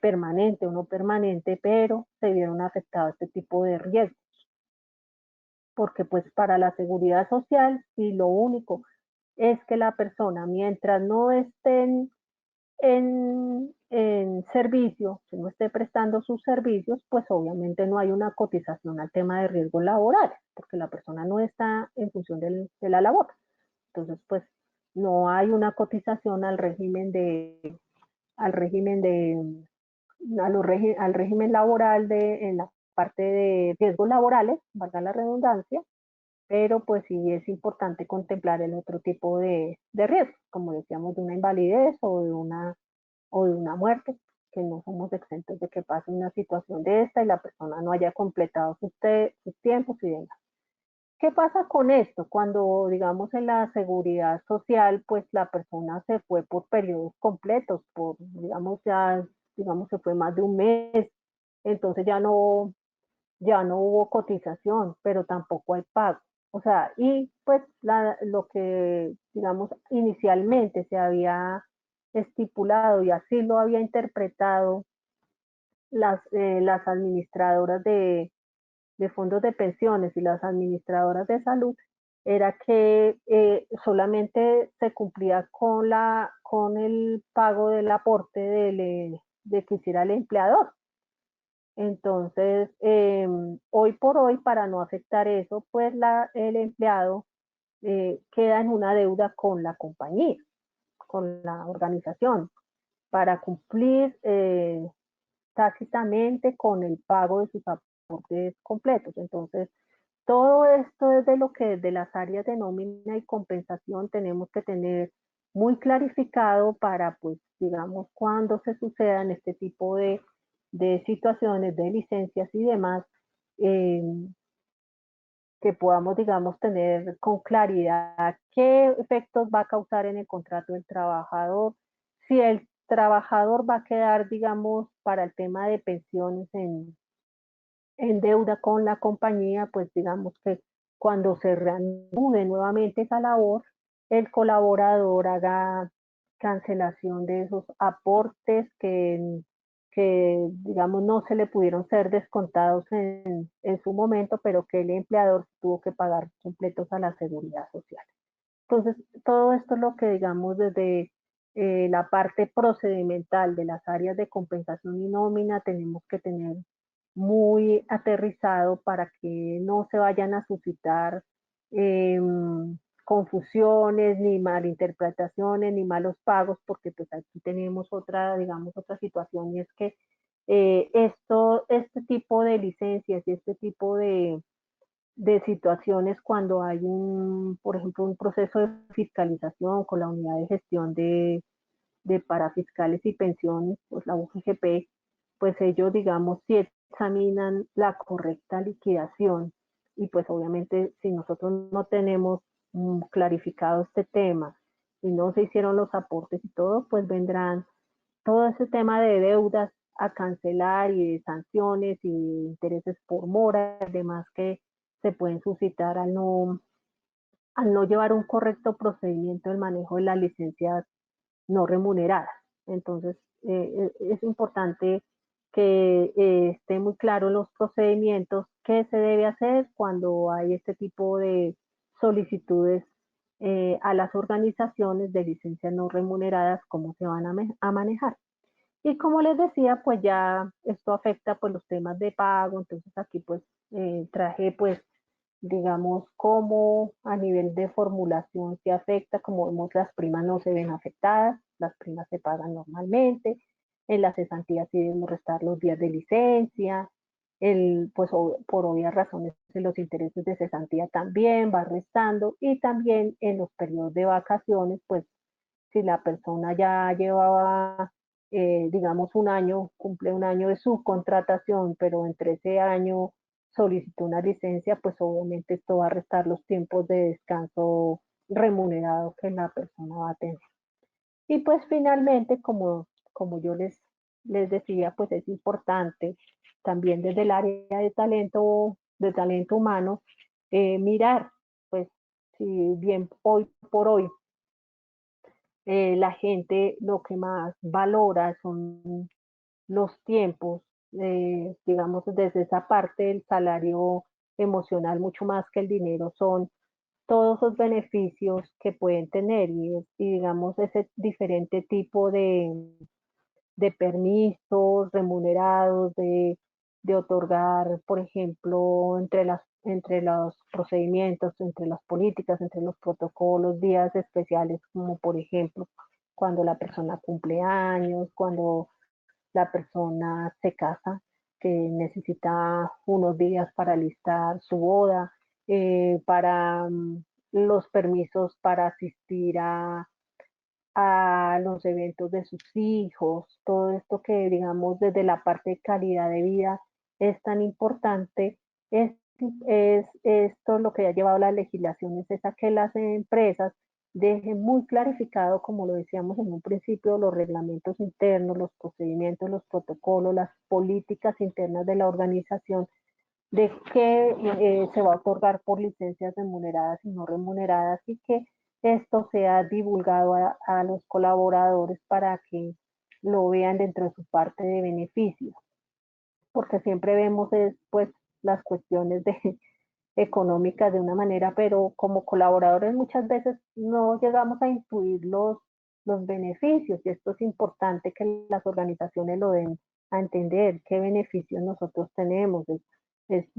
permanente o no permanente, pero se vieron afectados este tipo de riesgos, porque pues para la seguridad social, si lo único es que la persona, mientras no estén en servicio, si no esté prestando sus servicios, pues obviamente no hay una cotización al tema de riesgos laborales, porque la persona no está en función de la labor. Entonces, pues no hay una cotización al régimen de, al régimen laboral en la parte de riesgos laborales, valga la redundancia, pero pues sí es importante contemplar el otro tipo de riesgos, como decíamos, de una invalidez o de una muerte, que no somos exentos de que pase una situación de esta y la persona no haya completado sus tiempos y demás. ¿Qué pasa con esto? Cuando, digamos, en la seguridad social, pues la persona se fue por periodos completos, digamos, digamos, se fue más de un mes, entonces ya no hubo cotización, pero tampoco hay pago. O sea, y pues lo que, digamos, inicialmente se había estipulado y así lo había interpretado las administradoras de fondos de pensiones y las administradoras de salud, era que solamente se cumplía con el pago del aporte de que hiciera el empleador, Entonces, hoy por hoy, para no afectar eso, pues el empleado queda en una deuda con la compañía, con la organización, para cumplir tácitamente con el pago de sus aportes completos. Entonces, todo esto es de lo que desde las áreas de nómina y compensación tenemos que tener muy clarificado para, pues, digamos, cuando se sucedan este tipo de situaciones, de licencias y demás, eh, que podamos, digamos, tener con claridad qué efectos va a causar en el contrato del trabajador, si el trabajador va a quedar, digamos, para el tema de pensiones en deuda con la compañía, pues digamos que cuando se reanude nuevamente esa labor, el colaborador haga cancelación de esos aportes que digamos no se le pudieron ser descontados en su momento, pero que el empleador tuvo que pagar completos a la seguridad social. Entonces, todo esto es lo que digamos desde la parte procedimental de las áreas de compensación y nómina tenemos que tener muy aterrizado para que no se vayan a suscitar eh, confusiones, ni malinterpretaciones, ni malos pagos, porque pues aquí tenemos otra, digamos, otra situación y es que este tipo de licencias y este tipo de situaciones cuando hay por ejemplo, un proceso de fiscalización con la unidad de gestión de parafiscales y pensiones, pues la UGGP, pues ellos, digamos, sí examinan la correcta liquidación y pues obviamente si nosotros no tenemos clarificado este tema y no se hicieron los aportes y todo, pues vendrán todo ese tema de deudas a cancelar y de sanciones y de intereses por mora, además que se pueden suscitar al no llevar un correcto procedimiento del manejo de las licencias no remuneradas. Entonces, es importante que estén muy claros los procedimientos, qué se debe hacer cuando hay este tipo de solicitudes a las organizaciones de licencias no remuneradas, cómo se van a manejar. Y como les decía, pues ya esto afecta pues los temas de pago, entonces aquí pues traje pues digamos cómo a nivel de formulación se afecta, como vemos las primas no se ven afectadas, las primas se pagan normalmente, en las cesantías sí debemos restar los días de licencia, pues por obvias razones los intereses de cesantía también va restando y también en los periodos de vacaciones pues si la persona ya llevaba, digamos, un año, cumple un año de subcontratación, pero entre ese año solicitó una licencia, pues obviamente esto va a restar los tiempos de descanso remunerado que la persona va a tener. Y pues finalmente, como yo les decía, pues es importante también desde el área de talento humano, mirar, pues si bien hoy por hoy la gente lo que más valora son los tiempos, digamos, desde esa parte del salario emocional, mucho más que el dinero, son todos los beneficios que pueden tener y digamos, ese diferente tipo de permisos remunerados, de otorgar, por ejemplo, entre los procedimientos, entre las políticas, entre los protocolos, días especiales, como por ejemplo cuando la persona cumple años, cuando la persona se casa, que necesita unos días para alistar su boda, para los permisos para asistir a los eventos de sus hijos, todo esto que digamos desde la parte de calidad de vida es tan importante, es esto lo que ha llevado las legislaciones, es a que las empresas dejen muy clarificado, como lo decíamos en un principio, los reglamentos internos, los procedimientos, los protocolos, las políticas internas de la organización de qué se va a otorgar por licencias remuneradas y no remuneradas y que esto sea divulgado a los colaboradores para que lo vean dentro de su parte de beneficios, porque siempre vemos pues las cuestiones económicas de una manera, pero como colaboradores muchas veces no llegamos a intuir los beneficios y esto es importante que las organizaciones lo den a entender qué beneficios nosotros tenemos.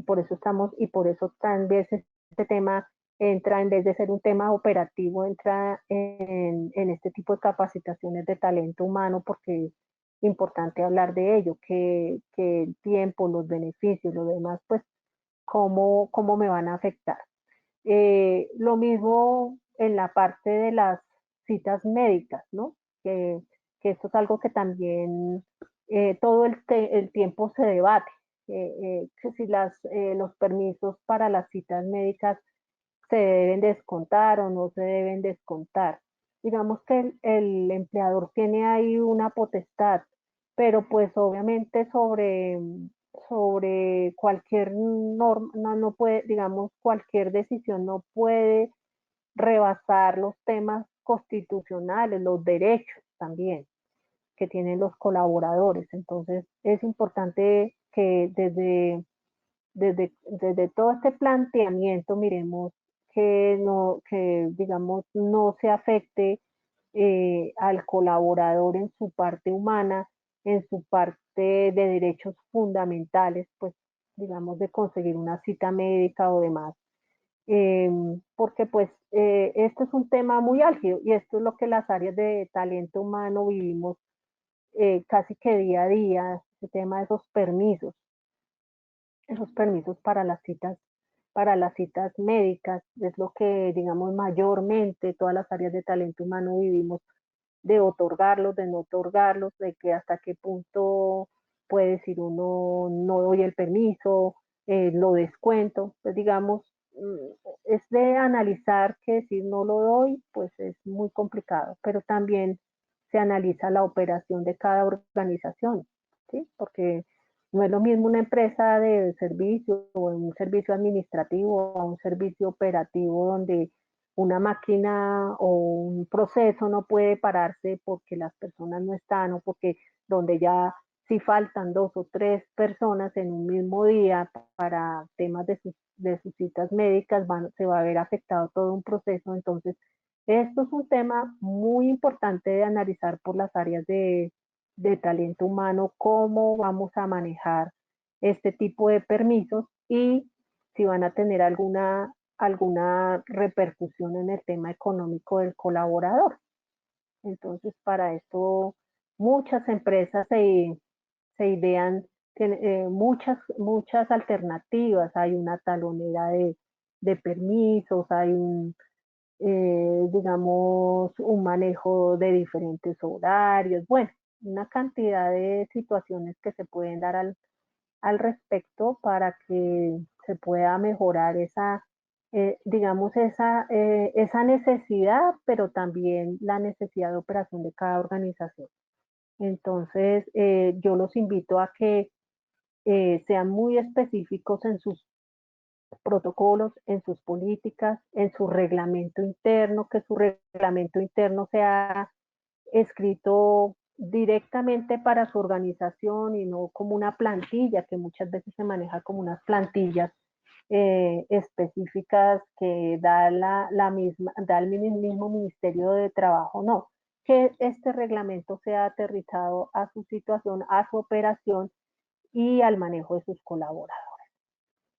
Por eso estamos y por eso tal vez este tema entra, en vez de ser un tema operativo, entra en este tipo de capacitaciones de talento humano, porque es importante hablar de ello, que el tiempo, los beneficios, lo demás, pues cómo me van a afectar. Lo mismo en la parte de las citas médicas, ¿no? Que, que esto es algo que también todo el tiempo se debate, que si los permisos para las citas médicas se deben descontar o no se deben descontar. Digamos que el empleador tiene ahí una potestad, pero pues obviamente sobre cualquier norma, no puede, digamos, cualquier decisión no puede rebasar los temas constitucionales, los derechos también que tienen los colaboradores. Entonces es importante que desde todo este planteamiento miremos que digamos, no se afecte al colaborador en su parte humana, en su parte de derechos fundamentales, pues digamos, de conseguir una cita médica o demás. Porque pues esto es un tema muy álgido y esto es lo que las áreas de talento humano vivimos casi que día a día, el tema de esos permisos para las citas médicas, es lo que, digamos, mayormente todas las áreas de talento humano vivimos, de otorgarlos, de no otorgarlos, de que hasta qué punto puede decir uno, no doy el permiso, lo descuento, pues digamos, es de analizar que si no lo doy, pues es muy complicado, pero también se analiza la operación de cada organización, ¿sí? Porque no es lo mismo una empresa de servicio o un servicio administrativo o un servicio operativo donde una máquina o un proceso no puede pararse porque las personas no están o porque donde ya si faltan dos o tres personas en un mismo día para temas de sus citas médicas, se va a ver afectado todo un proceso. Entonces, esto es un tema muy importante de analizar por las áreas de talento humano, cómo vamos a manejar este tipo de permisos y si van a tener alguna repercusión en el tema económico del colaborador. Entonces, para esto muchas empresas se idean muchas alternativas. Hay una talonera de permisos, hay digamos, un manejo de diferentes horarios, bueno, una cantidad de situaciones que se pueden dar al respecto para que se pueda mejorar digamos, esa necesidad, pero también la necesidad de operación de cada organización. Entonces, yo los invito a que sean muy específicos en sus protocolos, en sus políticas, en su reglamento interno, que su reglamento interno sea escrito directamente para su organización y no como una plantilla, que muchas veces se maneja como unas plantillas específicas que da el mismo Ministerio de Trabajo, no, que este reglamento sea aterrizado a su situación, a su operación y al manejo de sus colaboradores.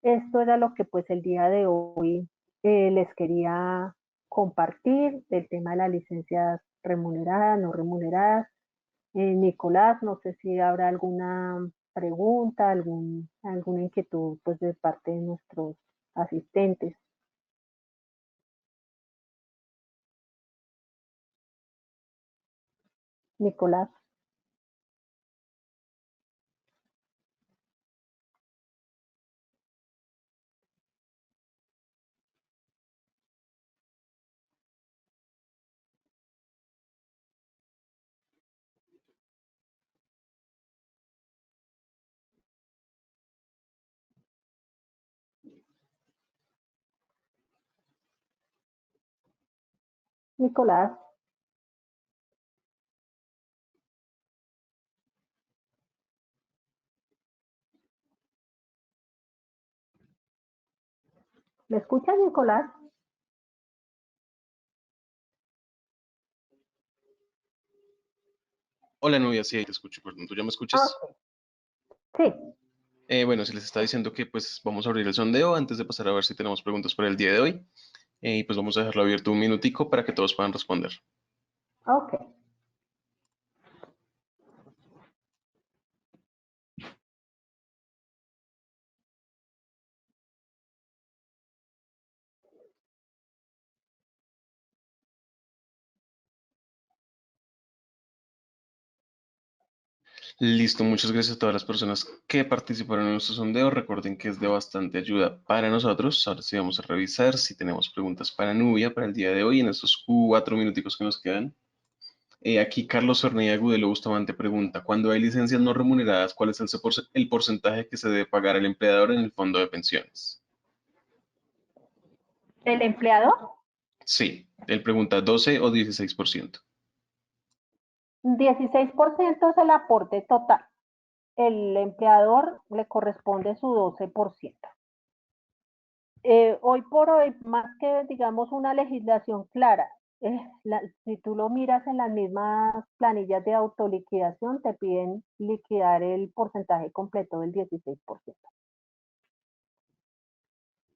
Esto era lo que pues el día de hoy les quería compartir del tema de las licencias remuneradas, no remuneradas. Nicolás, no sé si habrá alguna pregunta, alguna inquietud pues de parte de nuestros asistentes. Nicolás, Nicolás, ¿me escuchas, Nicolás? Hola, Nubia, sí, te escucho, perdón, ¿tú ya me Ah, escuchas? Sí, Bueno, se les está diciendo que pues vamos a abrir el sondeo antes de pasar a ver si tenemos preguntas para el día de hoy. Y pues vamos a dejarlo abierto un minutico para que todos puedan responder. ok. Listo, muchas gracias a todas las personas que participaron en nuestro sondeo. Recuerden que es de bastante ayuda para nosotros. Ahora sí vamos a revisar si tenemos preguntas para Nubia para el día de hoy en estos 4 minuticos que nos quedan. Aquí Carlos Ornella Gudelo Bustamante pregunta, cuando hay licencias no remuneradas, ¿cuál es el porcentaje que se debe pagar al empleador en el fondo de pensiones? ¿El empleado? Sí, él pregunta 12 o 16%. 16% es el aporte total. El empleador le corresponde su 12%. Hoy por hoy, más que digamos una legislación clara, si tú lo miras en las mismas planillas de autoliquidación, te piden liquidar el porcentaje completo del 16%.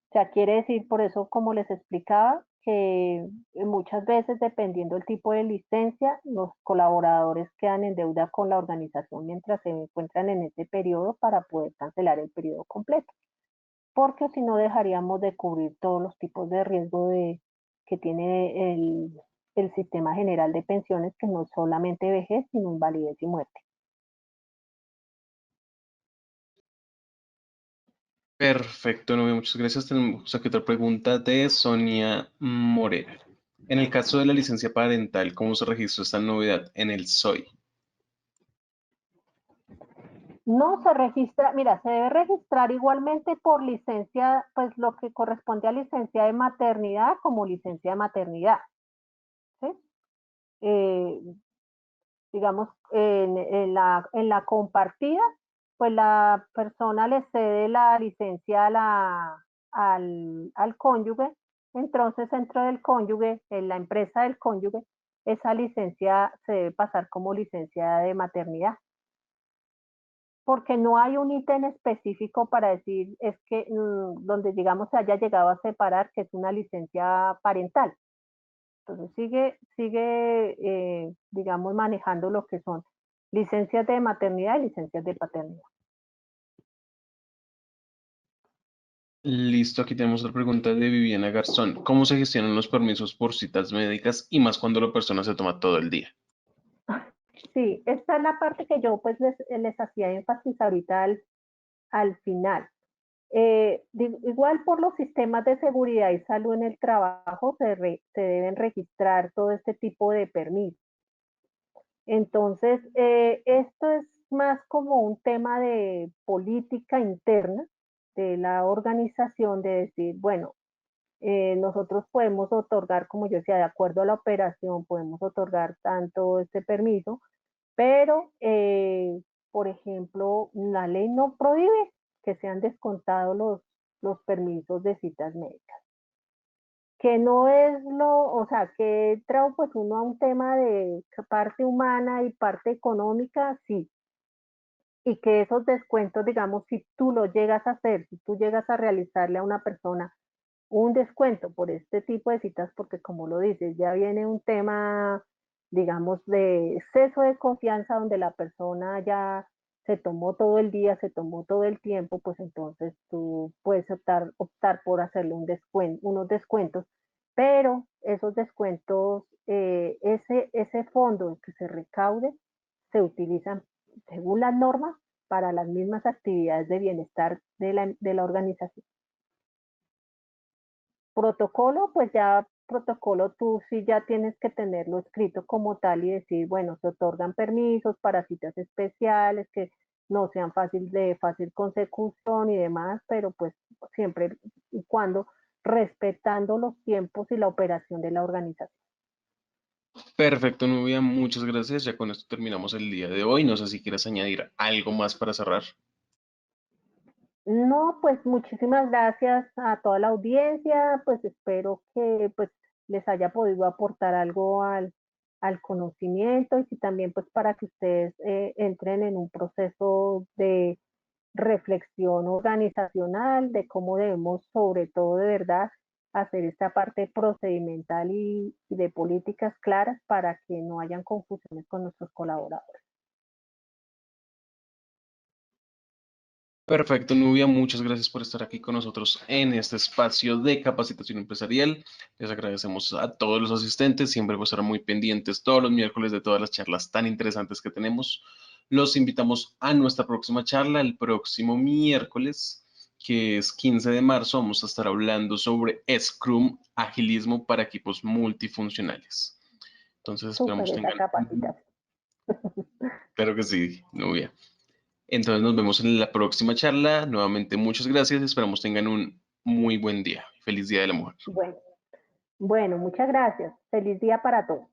O sea, quiere decir, por eso, como les explicaba, que muchas veces, dependiendo del tipo de licencia, los colaboradores quedan en deuda con la organización mientras se encuentran en ese periodo para poder cancelar el periodo completo, porque si no dejaríamos de cubrir todos los tipos de riesgo que tiene el sistema general de pensiones, que no es solamente vejez, sino invalidez y muerte. Perfecto, no, muchas gracias. Tenemos aquí otra pregunta de Sonia Morera. En el caso de la licencia parental, ¿cómo se registró esta novedad en el SOI? No se registra, mira, se debe registrar igualmente por licencia, pues lo que corresponde a licencia de maternidad como licencia de maternidad, ¿sí? Eh, digamos, en la compartida, pues la persona le cede la licencia al cónyuge, entonces dentro del cónyuge, en la empresa del cónyuge, esa licencia se debe pasar como licencia de maternidad, porque no hay un ítem específico para decir es que donde digamos se haya llegado a separar que es una licencia parental. Entonces sigue digamos, manejando lo que son licencias de maternidad y licencias de paternidad. Listo, aquí tenemos otra pregunta de Viviana Garzón. ¿Cómo se gestionan los permisos por citas médicas y más cuando la persona se toma todo el día? Sí, esta es la parte que yo pues les hacía énfasis ahorita al final. Igual por los sistemas de seguridad y salud en el trabajo se deben registrar todo este tipo de permisos. Entonces, esto es más como un tema de política interna de la organización, de decir, bueno, nosotros podemos otorgar, como yo decía, de acuerdo a la operación, podemos otorgar tanto este permiso, pero, por ejemplo, la ley no prohíbe que sean descontados los permisos de citas médicas, que no es o sea, que entra pues uno a un tema de parte humana y parte económica, sí, y que esos descuentos, digamos, si tú lo llegas a hacer, si tú llegas a realizarle a una persona un descuento por este tipo de citas, porque como lo dices, ya viene un tema, digamos, de exceso de confianza donde la persona ya se tomó todo el día, se tomó todo el tiempo, pues entonces tú puedes optar por hacerle unos descuentos, pero esos descuentos, ese fondo que se recaude, se utilizan según las normas para las mismas actividades de bienestar de la organización. Protocolo, pues ya protocolo tú sí ya tienes que tenerlo escrito como tal y decir, bueno, se otorgan permisos para citas especiales que no sean de fácil consecución y demás, pero pues siempre y cuando respetando los tiempos y la operación de la organización. Perfecto, Nubia, muchas gracias. Ya con esto terminamos el día de hoy. No sé si quieres añadir algo más para cerrar. No, pues muchísimas gracias a toda la audiencia, pues espero que pues les haya podido aportar algo al conocimiento y también pues para que ustedes entren en un proceso reflexión organizacional de cómo debemos, sobre todo de verdad, hacer esta parte procedimental y de políticas claras para que no hayan confusiones con nuestros colaboradores. Perfecto, Nubia, muchas gracias por estar aquí con nosotros en este espacio de capacitación empresarial. Les agradecemos a todos los asistentes, siempre vamos a estar muy pendientes todos los miércoles de todas las charlas tan interesantes que tenemos. Los invitamos a nuestra próxima charla el próximo miércoles, que es 15 de marzo. Vamos a estar hablando sobre Scrum, agilismo para equipos multifuncionales. Entonces Súper esperamos esa tengan, capacitación. espero que sí, Nubia. Entonces nos vemos en la próxima charla. Nuevamente, muchas gracias. Esperamos tengan un muy buen día. Feliz Día de la Mujer. Bueno, bueno, muchas gracias. Feliz día para todos.